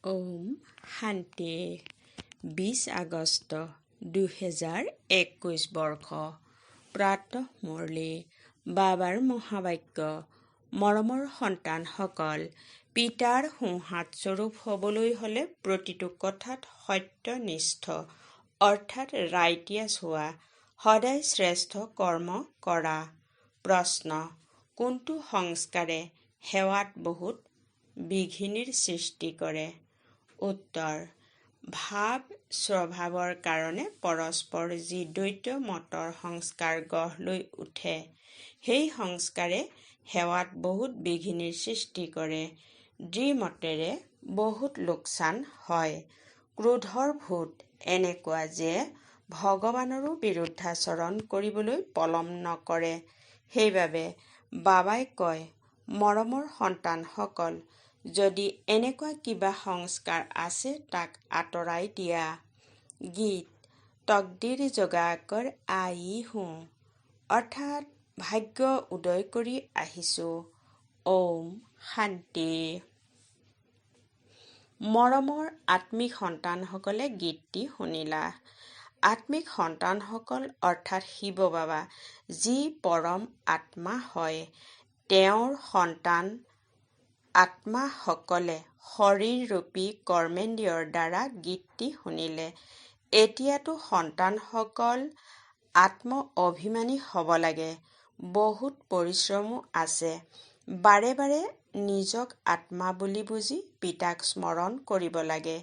ওম শান্তি 20 আগষ্ট 2021 বৰ্ষ প্ৰাতঃ মুৰলী বাবাৰ মহাবাক্য মৰমৰ সন্তানসকল পিতাৰ সোঁহাত স্বৰূপ হ'বলৈ হ'লে প্ৰতিটো কথাত সত্যনিষ্ঠ অৰ্থাৎ ৰাইটিয়াছ হোৱা সদায় শ্ৰেষ্ঠ কৰ্ম কৰা। প্ৰশ্ন: কোনটো সংস্কাৰে সেৱাত বহুত বিঘিনিৰ সৃষ্টি কৰে? উত্তৰ: ভাৱ স্বভাৱৰ কাৰণে পৰস্পৰ যি দ্বৈত মতৰ সংস্কাৰ গঢ় লৈ উঠে, সেই সংস্কাৰে সেৱাত বহুত বিঘিনিৰ সৃষ্টি কৰে। দ্বিমতেৰে বহুত লোকচান হয়। ক্ৰোধৰ ভূত এনেকুৱা যে ভগৱানৰো বিৰুদ্ধাচৰণ কৰিবলৈ পলম নকৰে। সেইবাবে বাবাই কয়, মৰমৰ সন্তানসকল, যদি এনেকুৱা কিবা সংস্কাৰ আছে তাক আঁতৰাই দিয়া। গীত তকদিৰ জগাকৰ আই হুঁ, অৰ্থাৎ ভাগ্য উদয় কৰি আহিছোঁ। ওম শান্তি। মৰমৰ আত্মিক সন্তানসকলে গীতটি শুনিলা। আত্মিক সন্তানসকল অৰ্থাৎ শিৱ বাবা যি পৰম আত্মা হয়, তেওঁৰ সন্তান আত্মাসকলে শৰীৰৰূপী কৰ্মেন্দ্ৰিয়ৰ দ্বাৰা গীতটি শুনিলে। এতিয়াতো সন্তানসকল আত্ম অভিমানী হ'ব লাগে। বহুত পৰিশ্ৰমো আছে। বাৰে বাৰে নিজক আত্মা বুলি বুজি পিতাক স্মৰণ কৰিব লাগে।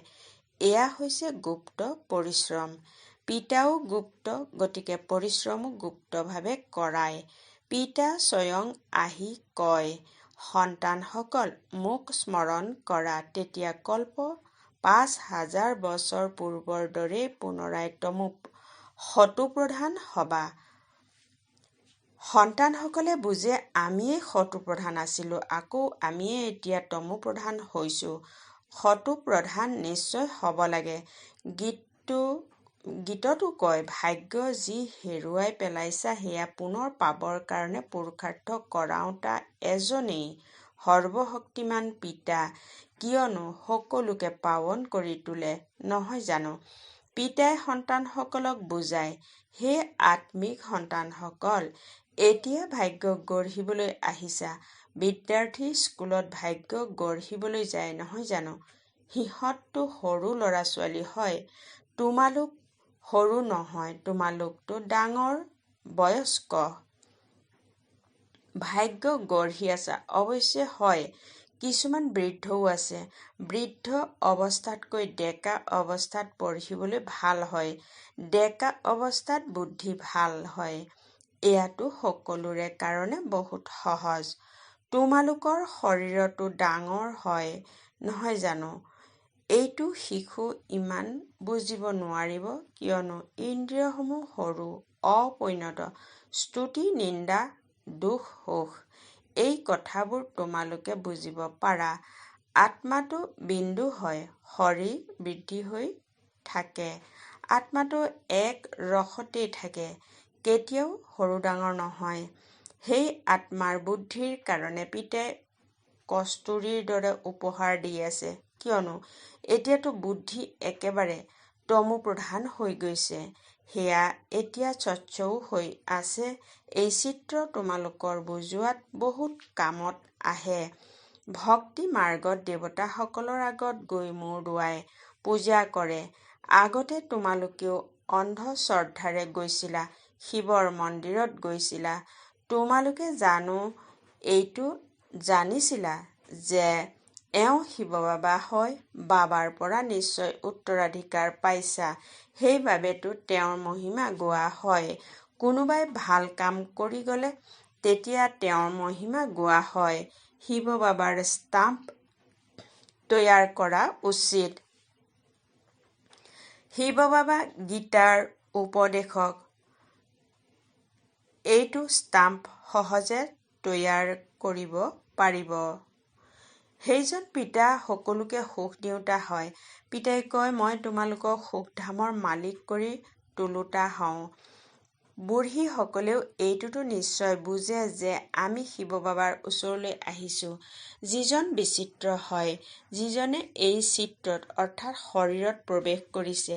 এয়া হৈছে গুপ্ত পৰিশ্ৰম। পিতাও গুপ্ত, গতিকে পৰিশ্ৰমো গুপ্তভাৱে কৰায়। পিতা স্বয়ং আহি কয়, সন্তানসকল মোক স্মৰণ কৰা, তেতিয়া কল্প 5000 বছৰ পূৰ্বৰ দৰেই পুনৰাই তমো শত্ৰুপ্ৰধান হবা। সন্তানসকলে বুজে আমিয়েই শত্ৰুপ্ৰধান আছিলোঁ, আকৌ আমিয়েই এতিয়া তমোপ্ৰধান হৈছোঁ। শত্ৰুপ্ৰধান নিশ্চয় হ'ব লাগে। গীততো কয়, ভাগ্য যি হেৰুৱাই পেলাইছা সেয়া পুনৰ পাবৰ কাৰণে পুৰুষাৰ্থ কৰাওঁতা এজনেই সৰ্বশক্তিমান পিতা, কিয়নো সকলোকে পাৱন কৰি তোলে, নহয় জানো? পিতাই সন্তানসকলক বুজায়, হে আত্মিক সন্তানসকল, এতিয়া ভাগ্য গঢ়িবলৈ আহিছা। বিদ্যাৰ্থী স্কুলত ভাগ্য গঢ়িবলৈ যায়, নহয় জানো? সিহঁততো সৰু ল'ৰা-ছোৱালী হয়। তোমালোক সৰু নহয়, তোমালোকতো ডাঙৰ, বয়স্ক। ভাগ্য গঢ়ি আছা। অৱশ্যে হয়, কিছুমান বৃদ্ধও আছে। বৃদ্ধ অৱস্থাতকৈ ডেকা অৱস্থাত পঢ়িবলৈ ভাল হয়, ডেকা অৱস্থাত বুদ্ধি ভাল হয়। এয়াতো সকলোৰে কাৰণে বহুত সহজ। তোমালোকৰ শৰীৰতো ডাঙৰ হয়, নহয় জানো? এইটো শিশু ইমান বুজিব নোৱাৰিব, কিয়নো ইন্দ্ৰিয়সমূহ সৰু, অপৰিণত। স্তুতি, নিন্দা, দুখ, সুখ, এই কথাবোৰ তোমালোকে বুজিব পাৰা। আত্মাটো বিন্দু হয়, শৰীৰ বৃদ্ধি হৈ থাকে। আত্মাটো এক ৰসতেই থাকে, কেতিয়াও সৰু ডাঙৰ নহয়। সেই আত্মাৰ বুদ্ধিৰ কাৰণে পিতাই কস্তুৰীৰ দৰে উপহাৰ দি আছে, কিয়নো এতিয়াতো বুদ্ধি একেবাৰে তমোপ্ৰধান হৈ গৈছে। সেয়া এতিয়া স্বচ্ছও হৈ আছে। এই চিত্ৰ তোমালোকৰ বুজোৱাত বহুত কামত আহে। ভক্তি মাৰ্গত দেৱতাসকলৰ আগত গৈ মূৰ দোৱাই পূজা কৰে। আগতে তোমালোকেও অন্ধ শ্ৰদ্ধাৰে গৈছিলা, শিৱৰ মন্দিৰত গৈছিলা। তোমালোকে জানো এইটো জানিছিলা যে এওঁ শিৱ বাবা হয়, বাবাৰ পৰা নিশ্চয় উত্তৰাধিকাৰ পাইছা, সেইবাবেতো তেওঁৰ মহিমা গোৱা হয়। কোনোবাই ভাল কাম কৰি গ'লে তেতিয়া তেওঁৰ মহিমা গোৱা হয়। শিৱ বাবাৰ ষ্টাম্প তৈয়াৰ কৰা উচিত। শিৱ বাবা গীতাৰ উপদেশক। এইটো ষ্টাম্প সহজে তৈয়াৰ কৰিব পাৰিব। সেইজন পিতা সকলোকে সুখ দিওঁতা হয়। পিতাই কয়, মই তোমালোকক সুখধামৰ মালিক কৰি তোলোতা হওঁ। বুঢ়ীসকলেও এইটোতো নিশ্চয় বুজে যে আমি শিৱ বাবাৰ ওচৰলৈ আহিছোঁ, যিজন বিচিত্ৰ হয়, যিজনে এই চিত্ৰত অৰ্থাৎ শৰীৰত প্ৰৱেশ কৰিছে।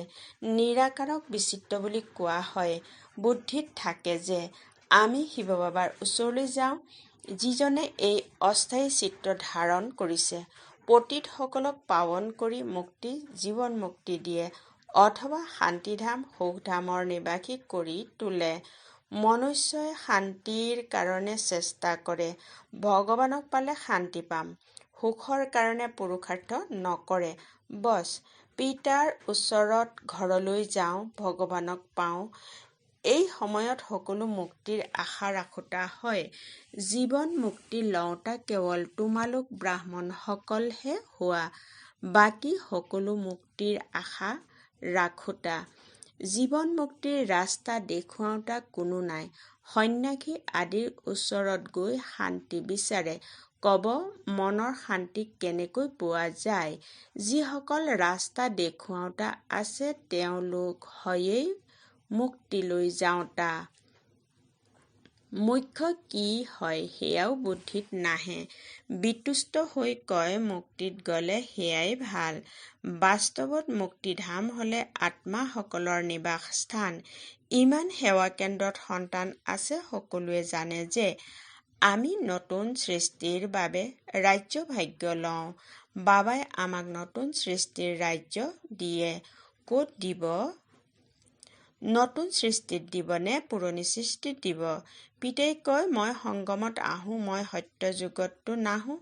নিৰাকাৰক বিচিত্ৰ বুলি কোৱা হয়। বুদ্ধিত থাকে যে আমি শিৱ বাবাৰ ওচৰলৈ যাওঁ, যিজনে এই অস্থায়ী চিত্ৰ ধাৰণ কৰিছে, পতিতসকলক পাৱন কৰি জীৱন মুক্তি দিয়ে অথবা শান্তিধাম সুখধামৰ নিবাসী কৰি তোলে। মনুষ্যই শান্তিৰ কাৰণে চেষ্টা কৰে, ভগৱানক পালে শান্তি পাম, সুখৰ কাৰণে পুৰুষাৰ্থ নকৰে। বছ পিতাৰ ওচৰত ঘৰলৈ যাওঁ, ভগৱানক পাওঁ। এই সময়ত সকলো মুক্তিৰ আশা ৰাখোতা হয়। জীৱন মুক্তি লওঁতা কেৱল তোমালোক ব্ৰাহ্মণসকলহে হোৱা, বাকী সকলো মুক্তিৰ আশা ৰাখোতা। জীৱন মুক্তিৰ ৰাস্তা দেখুৱাওতা কোনো নাই। সন্ন্যাসী আদিৰ ওচৰত গৈ শান্তি বিচাৰে, কব মনৰ শান্তি কেনেকৈ পোৱা যায়। যিসকল ৰাস্তা দেখুৱাওতা আছে, তেওঁলোক হয়েই মুক্তিলৈ যাওঁতা। মুখ্য কি হয় সেয়াও বুদ্ধিত নাহে। বিতুষ্ট হৈ কয় মুক্তিত গলে সেয়াই ভাল। বাস্তৱত মুক্তিধাম হলে আত্মাসকলৰ নিবাস স্থান। ইমান সেৱা কেন্দ্ৰত সন্তান আছে, সকলোৱে জানে যে আমি নতুন সৃষ্টিৰ বাবে ৰাজ্য ভাগ্য লওঁ। বাবাই আমাক নতুন সৃষ্টিৰ ৰাজ্য দিয়ে। ক'ত দিব? নতুন সৃষ্টিত দিব নে পুৰণি সৃষ্টিত দিব? পিতাই কয় মই সংগমত আহোঁ, মই সত্য যুগতো নাহোঁ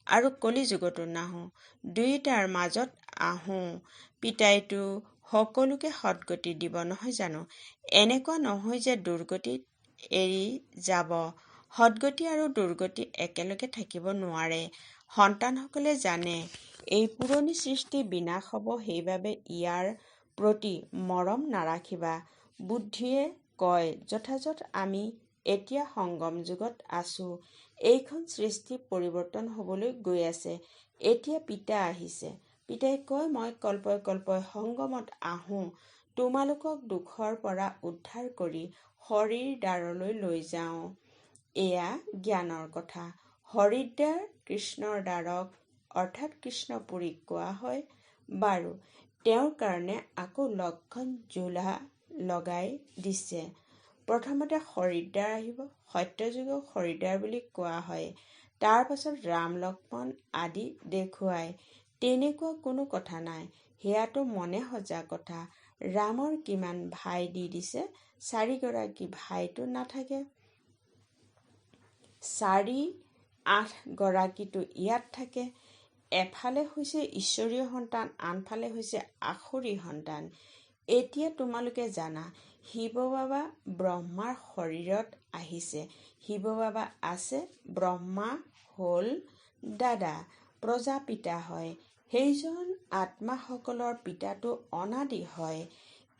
আৰু কলি যুগতো নাহোঁ, দুয়োটাৰ মাজত আহোঁ। পিতাইতো সকলোকে সদ্গতি দিব নহয় জানো? এনেকুৱা নহয় যে দুৰ্গতিত এৰি যাব। সদ্গতি আৰু দুৰ্গতি একেলগে থাকিব নোৱাৰে। সন্তানসকলে জানে এই পুৰণি সৃষ্টি বিনাশ হব, সেইবাবে ইয়াৰ প্ৰতি মৰম নাৰাখিবা। বুদ্ধিয়ে কয় যথাযথ আমি এতিয়া সংগম যুগত আছো। এইখন সৃষ্টি পৰিৱৰ্তন হবলৈ গৈ আছে। এতিয়া পিতা আহিছে। পিতাই কয় মই কল্পই কল্পই সংগমত আহোঁ, তোমালোকক দুখৰ পৰা উদ্ধাৰ কৰি শৰীৰ দ্বাৰলৈ লৈ যাওঁ। এয়া জ্ঞানৰ কথা। হৰিদ্বাৰ কৃষ্ণৰ দ্বাৰক অৰ্থাৎ কৃষ্ণপুৰীক কোৱা হয়। বাৰু তেওঁৰ কাৰণে আকৌ লক্ষণ ঝোলা লগাই দিছে। প্ৰথমতে হৰিদ্বাৰ আহিব, সত্যযুগক হৰিদ্বাৰ বুলি কোৱা হয়। তাৰ পাছত ৰাম লক্ষ্মণ আদি দেখুৱায়। তেনেকুৱা কোনো কথা নাই, সেয়াতো মনে সজা কথা। ৰামৰ কিমান ভাই দি দিছে, 4গৰাকী ভাইতো নাথাকে। 4-8গৰাকীতো ইয়াত থাকে। এফালে হৈছে ঈশ্বৰীয় সন্তান, আনফালে হৈছে আসুৰী সন্তান। এতিয়া তোমালোকে জানা শিৱ বাবা ব্ৰহ্মাৰ শৰীৰত আহিছে। শিৱ বাবা আছে, ব্ৰহ্মা হ'ল দাদা, প্ৰজাপিতা হয়। সেইজন আত্মাসকলৰ পিতাটো অনাদি হয়।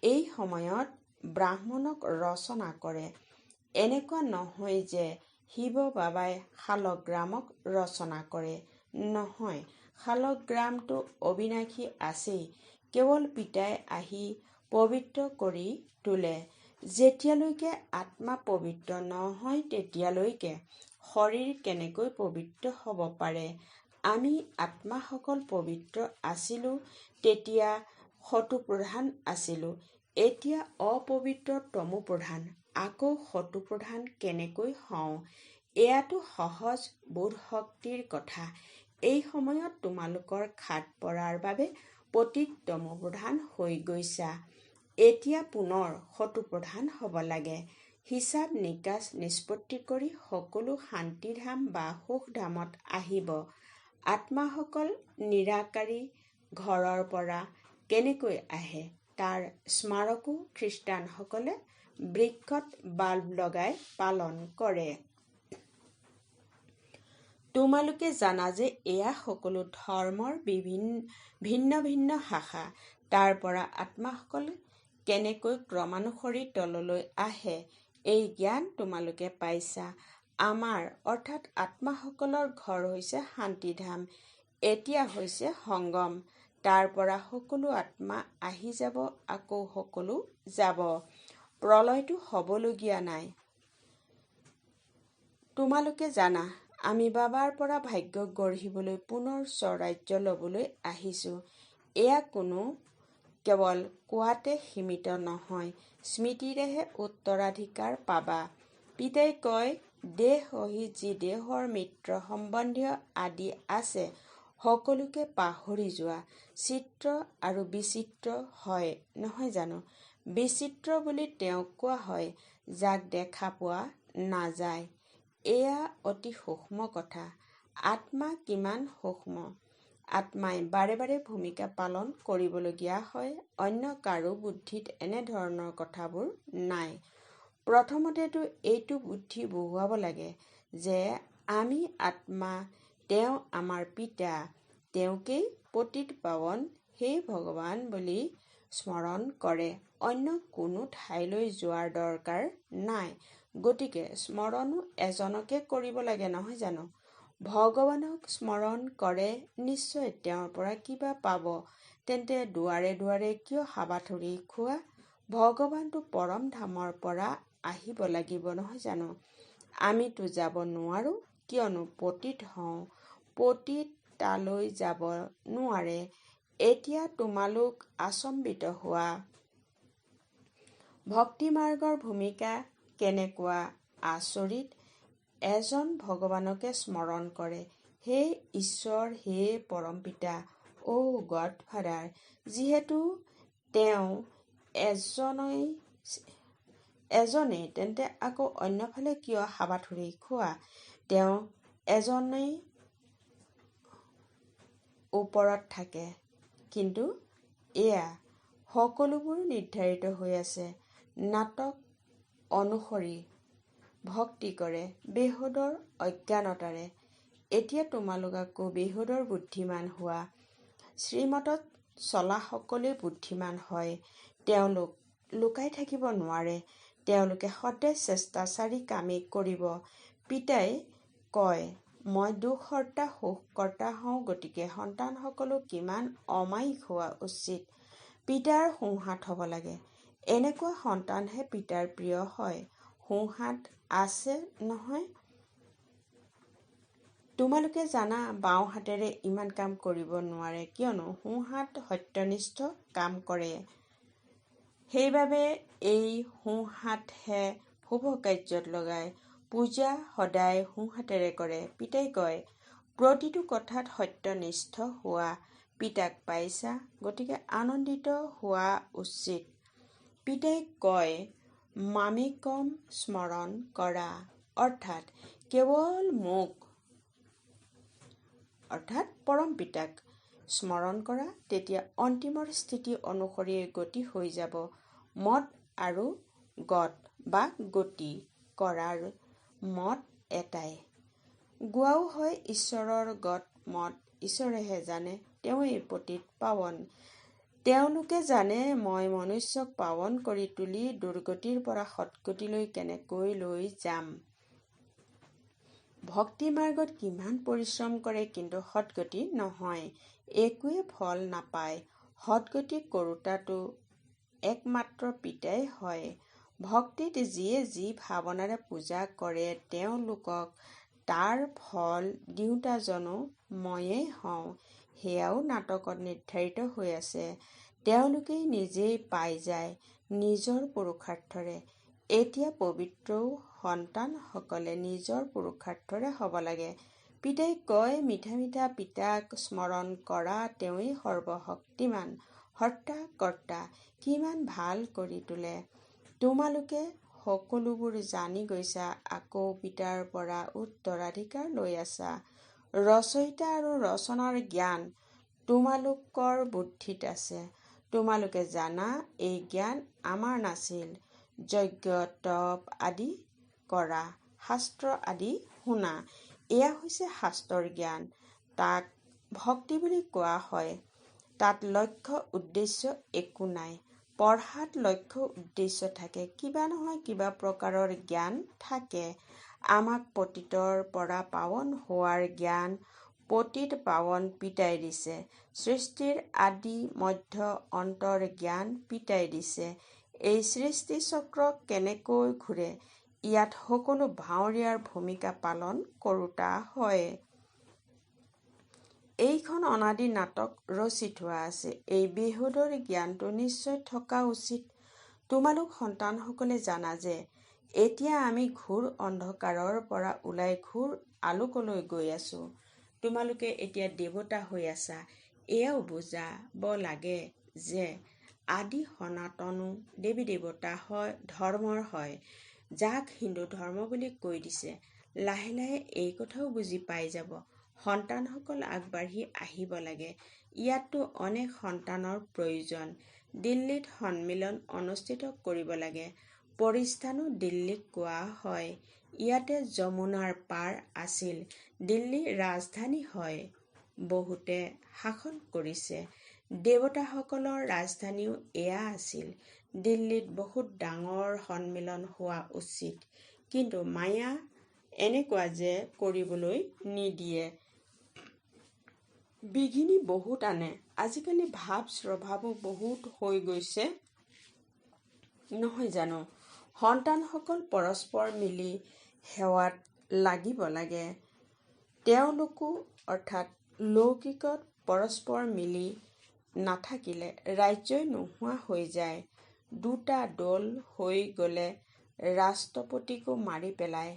এই সময়ত ব্ৰাহ্মণক ৰচনা কৰে। এনেকুৱা নহয় যে শিৱ বাবাই শালগ্ৰামক ৰচনা কৰে, নহয়। শালগ্ৰামটো অবিনাশী আছেই, কেৱল পিতাই আহি পবিত্ৰ কৰি তোলে। যেতিয়ালৈকে আত্মা পবিত্ৰ নহয় তেতিয়ালৈকে শৰীৰ কেনেকৈ পবিত্ৰ হ'ব পাৰে? আমি আত্মাসকল পবিত্ৰ আছিলোঁ, তেতিয়া শতুপ্ৰধান আছিলোঁ, এতিয়া অপবিত্ৰ তমোপ্ৰধান, আকৌ শতুপ্ৰধান কেনেকৈ হওঁ? এয়াতো সহজ বোধশক্তিৰ কথা। এই সময়ত তোমালোকৰ খাট পৰাৰ বাবে পতিত তমোপ্ৰধান হৈ গৈছা। এতিয়া পুনৰ শতুপ্ৰধান হ'ব লাগে। হিচাপ নিকাচ নিষ্পত্তি কৰি সকলো শান্তিধাম বা সুখধামত আহিব। আত্মাসকল নিৰাকাৰী ঘৰৰ পৰা কেনেকৈ আহে তাৰ স্মাৰকো খ্ৰীষ্টানসকলে বৃক্ষত বাল্ব লগাই পালন কৰে। তোমালোকে জানা যে এয়া সকলো ধৰ্মৰ ভিন্ন ভিন্ন শাখা। তাৰ পৰা আত্মাসকল কেনেকৈ ক্ৰমানুসৰি তললৈ আহে, এই জ্ঞান তোমালোকে পাইছা। আমাৰ অৰ্থাৎ আত্মাসকলৰ ঘৰ হৈছে শান্তিধাম, এতিয়া হৈছে সংগম। তাৰ পৰা সকলো আত্মা আহি যাব, আকৌ সকলো যাব। প্ৰলয়টো হ'বলগীয়া নাই। তোমালোকে জানা, আমি বাবাৰ পৰা ভাগ্য গঢ়িবলৈ পুনৰ স্বৰাজ্য ল'বলৈ আহিছোঁ। এয়া কোনো কেৱল কোৱাতে সীমিত নহয়, স্মৃতিৰেহে উত্তৰাধিকাৰ পাবা। পিতাই কয়, দেহ সহিত যি দেহৰ মিত্ৰ সম্বন্ধীয় আদি আছে, সকলোকে পাহৰি যোৱা। চিত্ৰ আৰু বিচিত্ৰ হয় নহয় জানো? বিচিত্ৰ বুলি তেওঁক কোৱা হয়, যাক দেখা পোৱা নাযায়। এয়া অতি সূক্ষ্ম কথা। আত্মা কিমান সূক্ষ্ম। আত্মাই বাৰে বাৰে ভূমিকা পালন কৰিবলগীয়া হয়। অন্য কাৰো বুদ্ধিত এনেধৰণৰ কথাবোৰ নাই। প্ৰথমতেতো এইটো বুদ্ধি বহুৱাব লাগে যে আমি আত্মা, তেওঁ আমাৰ পিতা, তেওঁকেই পতিত পাৱন সেই ভগৱান বুলি স্মৰণ কৰে। অন্য কোনো ঠাইলৈ যোৱাৰ দৰকাৰ নাই। গতিকে স্মৰণো এজনকে কৰিব লাগে নহয় জানো? ভগৱানক স্মৰণ কৰে, নিশ্চয় তেওঁৰ পৰা কিবা পাব। তেন্তে দুৱাৰে দুৱাৰে কিয় হাবাথুৰি খোৱা? ভগৱানটো পৰম ধামৰ পৰা আহিব লাগিব নহয় জানো? আমিতো যাব নোৱাৰো, কিয়নো পতিত হওঁ। পতিত তালৈ যাব নোৱাৰে। এতিয়া তোমালোক আচম্বিত হোৱা। ভক্তি মাৰ্গৰ ভূমিকা কেনেকুৱা আচৰিত। এজন ভগৱানকে স্মৰণ কৰে, হে ঈশ্বৰ, হে পৰমপিতা, গডফাদাৰ। যিহেতু তেওঁ এজনেই, তেন্তে আকৌ অন্যফালে কিয় হাবাথুৰি খোৱা? তেওঁ এজনেই ওপৰত থাকে, কিন্তু এয়া সকলোবোৰ নিৰ্ধাৰিত হৈ আছে। নাটক অনুসৰি ভক্তি কৰে বেহুদৰ অজ্ঞানতাৰে। এতিয়া তোমালোক আকৌ বেহুদৰ বুদ্ধিমান হোৱা। শ্ৰীমতত চলা সকলোৱে বুদ্ধিমান হয়। তেওঁলোক লুকাই থাকিব নোৱাৰে। তেওঁলোকে সদায় চেষ্টাচাৰী কামেই কৰিব। পিতাই কয়, মই দুখহৰ্তা সুখকৰ্তা হওঁ, গতিকে সন্তানসকলো কিমান অমায়িক হোৱা উচিত। পিতাৰ সোঁহাত হ'ব লাগে। এনেকুৱা সন্তানহে পিতাৰ প্ৰিয় হয়। সোঁহাত আছে নহয়? তোমালোকে জানা, বাওঁ হাতেৰে ইমান কাম কৰিব নোৱাৰে, কিয়নো সোঁহাত সত্যনিষ্ঠ কাম কৰে। সেইবাবে এই সোঁহাতহে শুভ কাৰ্যত লগায়। পূজা সদায় সোঁহাতেৰে কৰে। পিতাই কয়, প্ৰতিটো কথাত সত্যনিষ্ঠ হোৱা। পিতাক পাইছা, গতিকে আনন্দিত হোৱা উচিত। পিতাই কয়, মামেকম স্মৰণ কৰা, অৰ্থাৎ কেৱল মোক, অৰ্থাৎ পৰম পিতাক স্মৰণ কৰা। তেতিয়া অন্তিমৰ স্থিতি অনুসৰি গতি হৈ যাব। মত আৰু গত বা গতি কৰাৰ মত এটাই। গোৱাও হয়, ঈশ্বৰৰ গত মত ঈশ্বৰেহে জানে, তেওঁৱেই পতিত পাৱন। তেওঁলোকে জানে, মই মনুষ্যক পাৱন কৰি তুলি দুৰ্গতিৰ পৰা সৎগতিলৈ কেনেকৈ লৈ যাম। ভক্তি মাৰ্গত কিমান পৰিশ্ৰম কৰে, কিন্তু সৎগতি নহয়, একোৱে ফল নাপায়। সৎগতি কৰোঁতাটো একমাত্ৰ পিতাই হয়। ভক্তিত যিয়ে যি ভাৱনাৰে পূজা কৰে, তেওঁলোকক তাৰ ফল দিওঁতাজনো ময়েই হওঁ। সেয়াও নাটকত নিৰ্ধাৰিত হৈ আছে। তেওঁলোকেই নিজেই পাই যায় নিজৰ পুৰুষাৰ্থৰে। এতিয়া পবিত্ৰও সন্তানসকলে নিজৰ পুৰুষাৰ্থৰে হ'ব লাগে। পিতাই কয়, মিঠা মিঠা পিতাক স্মৰণ কৰা, তেওঁৱেই সৰ্বশক্তিমান হৰ্তা কৰ্তা। কিমান ভাল কৰি তোলে। তোমালোকে সকলোবোৰ জানি গৈছা, আকৌ পিতাৰ পৰা উত্তৰাধিকাৰ লৈ আছা। ৰচয়িতা আৰু ৰচনাৰ জ্ঞান তোমালোকৰ বুদ্ধিত আছে। তোমালোকে জানা, এই জ্ঞান আমাৰ নাছিল। যজ্ঞ তপ আদি কৰা, শাস্ত্ৰ আদি শুনা, এয়া হৈছে শাস্ত্ৰৰ জ্ঞান। তাক ভক্তি বুলি কোৱা হয়। তাত লক্ষ্য উদ্দেশ্য একো নাই। পঢ়াত লক্ষ্য উদ্দেশ্য থাকে, কিবা নহয় কিবা প্ৰকাৰৰ জ্ঞান থাকে। আমাক পতিতৰ পৰা পাৱন হোৱাৰ জ্ঞান পতিত পাৱন পিতাই দিছে। সৃষ্টিৰ আদি মধ্য অন্তৰ জ্ঞান পিতাই দিছে। এই সৃষ্টি চক্ৰ কেনেকৈ ঘূৰে, ইয়াত সকলো ভাৱৰীয়াৰ ভূমিকা পালন কৰোঁতা হয়। এইখন অনাদি নাটক ৰচি থোৱা আছে। এই বিহুদৰ জ্ঞানটো নিশ্চয় থকা উচিত। তোমালোক সন্তানসকলে জানা যে এতিয়া আমি ঘোৰ অন্ধকাৰৰ পৰা ওলাই ঘোৰ আলোকলৈ গৈ আছো। তোমালোকে এতিয়া দেৱতা হৈ আছা। এয়াও বুজাব লাগে যে আদি সনাতনো দেৱী দেৱতা ধৰ্মৰ হয়, যাক হিন্দু ধৰ্ম বুলি কৈ দিছে। লাহে লাহে এই কথাও বুজি পাই যাব। সন্তানসকল আগবাঢ়ি আহিব লাগে। ইয়াতো অনেক সন্তানৰ প্ৰয়োজন। দিল্লীত সন্মিলন অনুষ্ঠিত কৰিব লাগে। পৰিস্থানো দিল্লীক কোৱা হয়। ইয়াতে যমুনাৰ পাৰ আছিল। দিল্লী ৰাজধানী হয়। বহুতে শাসন কৰিছে। দেৱতাসকলৰ ৰাজধানীও এয়া আছিল। দিল্লীত বহুত ডাঙৰ সন্মিলন হোৱা উচিত, কিন্তু মায়া এনেকুৱা যে কৰিবলৈ নিদিয়ে। বিঘিনি বহুত আনে। আজিকালি ভাৱ স্বভাৱো বহুত হৈ গৈছে নহয় জানো? সন্তানসকল পৰস্পৰ মিলি সেৱাত লাগিব লাগে। তেওঁলোকো অৰ্থাৎ লৌকিকত পৰস্পৰ মিলি নাথাকিলে ৰাজ্যই নোহোৱা হৈ যায়। দুটা দল হৈ গলে ৰাষ্ট্ৰপতিকো মাৰি পেলায়।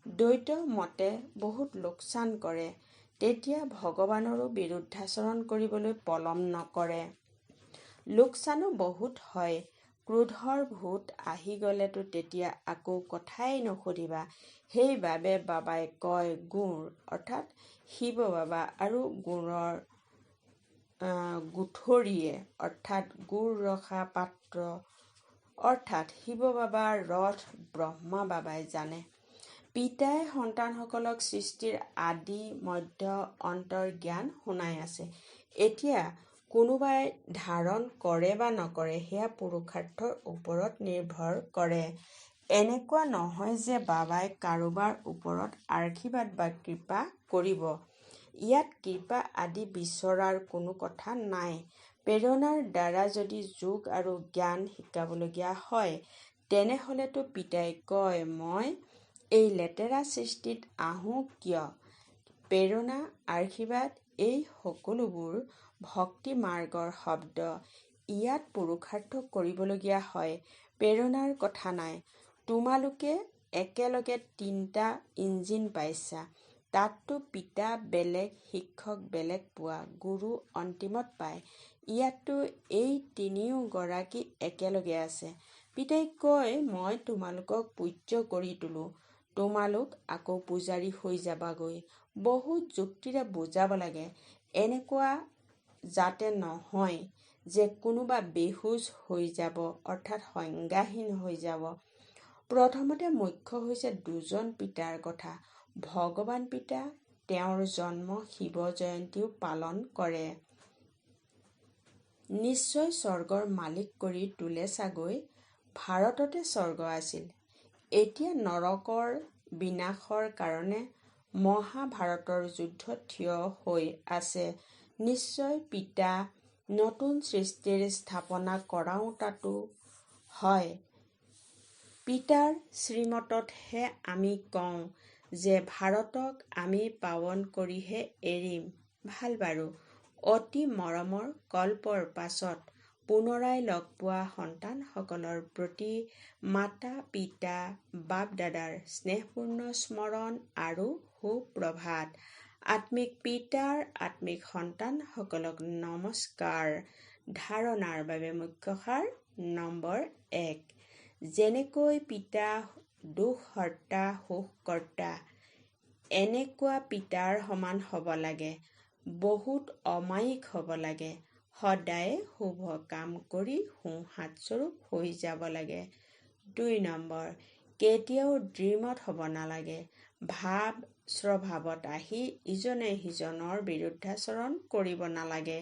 দ্বৈত মতে বহুত লোকচান কৰে। তেতিয়া ভগৱানৰো বিৰুদ্ধাচৰণ কৰিবলৈ পলম নকৰে। লোকচানো বহুত হয়। ক্ৰোধৰ ভূত আহি গলেতো তেতিয়া আকৌ কথাই নুসুধিবা। সেইবাবে বাবাই কয় গুৰ অৰ্থাৎ শিৱ বাবা আৰু গুৰৰ গুঠৰিয়ে অৰ্থাৎ গুৰ ৰখা পাত্ৰ অৰ্থাৎ শিৱ বাবাৰ ৰথ ব্ৰহ্মা বাবাই জানে। পিতাই সন্তানসকলক সৃষ্টিৰ আদি মধ্য অন্তৰ জ্ঞান শুনাই আছে। এতিয়া কোনোবাই ধাৰণ কৰে বা নকৰে সেয়া পুৰুষাৰ্থৰ ওপৰত নিৰ্ভৰ কৰে। এনেকুৱা নহয় যে বাবাই কাৰোবাৰ ওপৰত আশীৰ্বাদ বা কৃপা কৰিব। ইয়াত কৃপা আদি বিচৰাৰ কোনো কথা নাই। প্ৰেৰণাৰ দ্বাৰা যদি যোগ আৰু জ্ঞান শিকাবলগীয়া হয়, তেনেহলেতো পিতাই কয় মই এই লেতেৰা সৃষ্টিত আহোঁ কিয়? প্ৰেৰণা আশীৰ্বাদ এই সকলোবোৰ ভক্তি মাৰ্গৰ শব্দ। ইয়াত পুৰুষাৰ্থ কৰিবলগীয়া হয়। প্ৰেৰণাৰ কথা নাই। তোমালোকে একেলগে 3টা ইঞ্জিন পাইছা। তাততো পিতা বেলেগ শিক্ষক বেলেগ পোৱা, গুৰু অন্তিমত পায়। ইয়াততো এই 3ও গৰাকী একেলগে আছে। পিতাই কয় মই তোমালোকক পূজ্য কৰি তোলো, তোমালোক আকৌ পূজাৰী হৈ যাবাগৈ। বহুত যুক্তিৰে বুজাব লাগে। এনেকুৱা যাতে নহয় যে কোনোবা বেহুচ হৈ যাব অৰ্থাৎ সংজ্ঞাহীন হৈ যাব। প্ৰথমতে মুখ্য হৈছে দুজন পিতাৰ কথা। ভগৱান পিতা, তেওঁৰ জন্ম শিৱ জয়ন্তীও পালন কৰে। নিশ্চয় স্বৰ্গৰ মালিক কৰি তোলে চাগৈ। ভাৰততে স্বৰ্গ আছিল। এতিয়া নৰকৰ বিনাশৰ কাৰণে মহাভাৰতৰ যুদ্ধ থিয় হৈ আছে। নিশ্চয় পিতা নতুন সৃষ্টিৰ স্থাপনা কৰাওঁতাতো হয়। পিতাৰ শ্ৰীমততহে আমি কওঁ যে ভাৰতক আমি পাৱন কৰিহে এৰিম। ভাল বাৰু। অতি মৰমৰ কল্পৰ পাছত পুনৰাই লগ পোৱা সন্তানসকলৰ প্ৰতি মাতা পিতা বাপ দাদাৰ স্নেহপূৰ্ণ স্মৰণ আৰু সুপ্ৰভাত। আত্মিক পিতাৰ আত্মিক সন্তানসকলক নমস্কাৰ। ধাৰণাৰ বাবে মুখ্য সাৰ নম্বৰ 1। যেনেকৈ পিতা দুখহৰ্তা সুখকৰ্তা, এনেকুৱা পিতাৰ সমান হ'ব লাগে। বহুত অমায়িক হ'ব লাগে। সদায় শুভ কাম কৰি সোঁহাত স্বৰূপ হৈ যাব লাগে। 2 নম্বৰ, কেতিয়াও দ্বিমত হ'ব নালাগে। ভাৱ স্বভাৱত আহি ইজনে সিজনৰ বিৰুদ্ধাচৰণ কৰিব নালাগে।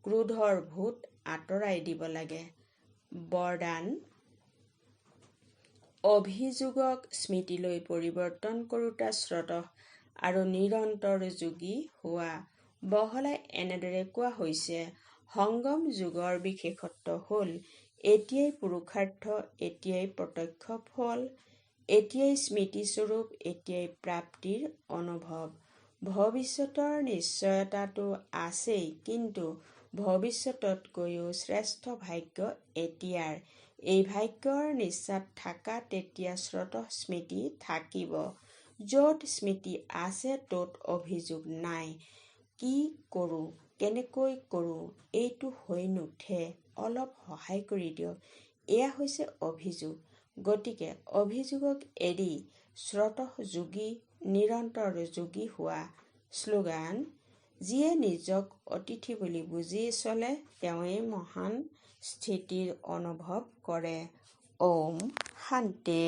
ক্ৰোধৰ ভূত আঁতৰাই দিব লাগে। বৰদান, অভিযোগক স্মৃতিলৈ পৰিৱৰ্তন কৰোঁতা স্ৰোত আৰু নিৰন্তৰ যোগী হোৱা। বহলাই এনেদৰে কোৱা হৈছে সংগম যুগৰ বিশেষত্ব হ'ল এতিয়াই পুৰুষাৰ্থ, এতিয়াই প্ৰত্যক্ষ ফল, এতিয়াই স্মৃতিস্বৰূপ, এতিয়াই প্ৰাপ্তিৰ অনুভৱ। ভৱিষ্যতৰ নিশ্চয়তাটো আছেই, কিন্তু ভৱিষ্যততকৈও শ্ৰেষ্ঠ ভাগ্য এতিয়াৰ। এই ভাগ্যৰ নিশ্চাত থাকা তেতিয়া স্বতঃস্মৃতি থাকিব। য'ত স্মৃতি আছে ত'ত অভিযোগ নাই। কি কৰোঁ, কেনেকৈ কৰোঁ, এইটো হৈ নুঠে, অলপ সহায় কৰি দিয়ক, এয়া হৈছে অভিযোগ। গতিকে অভিযোগক এৰি স্বতঃযোগী, নিৰন্তৰ যোগী হোৱা। শ্লোগান: যিয়ে নিজক অতিথি বুলি বুজি চলে তেওঁৱেই মহান স্থিতিৰ অনুভৱ কৰে। ওম শান্তি।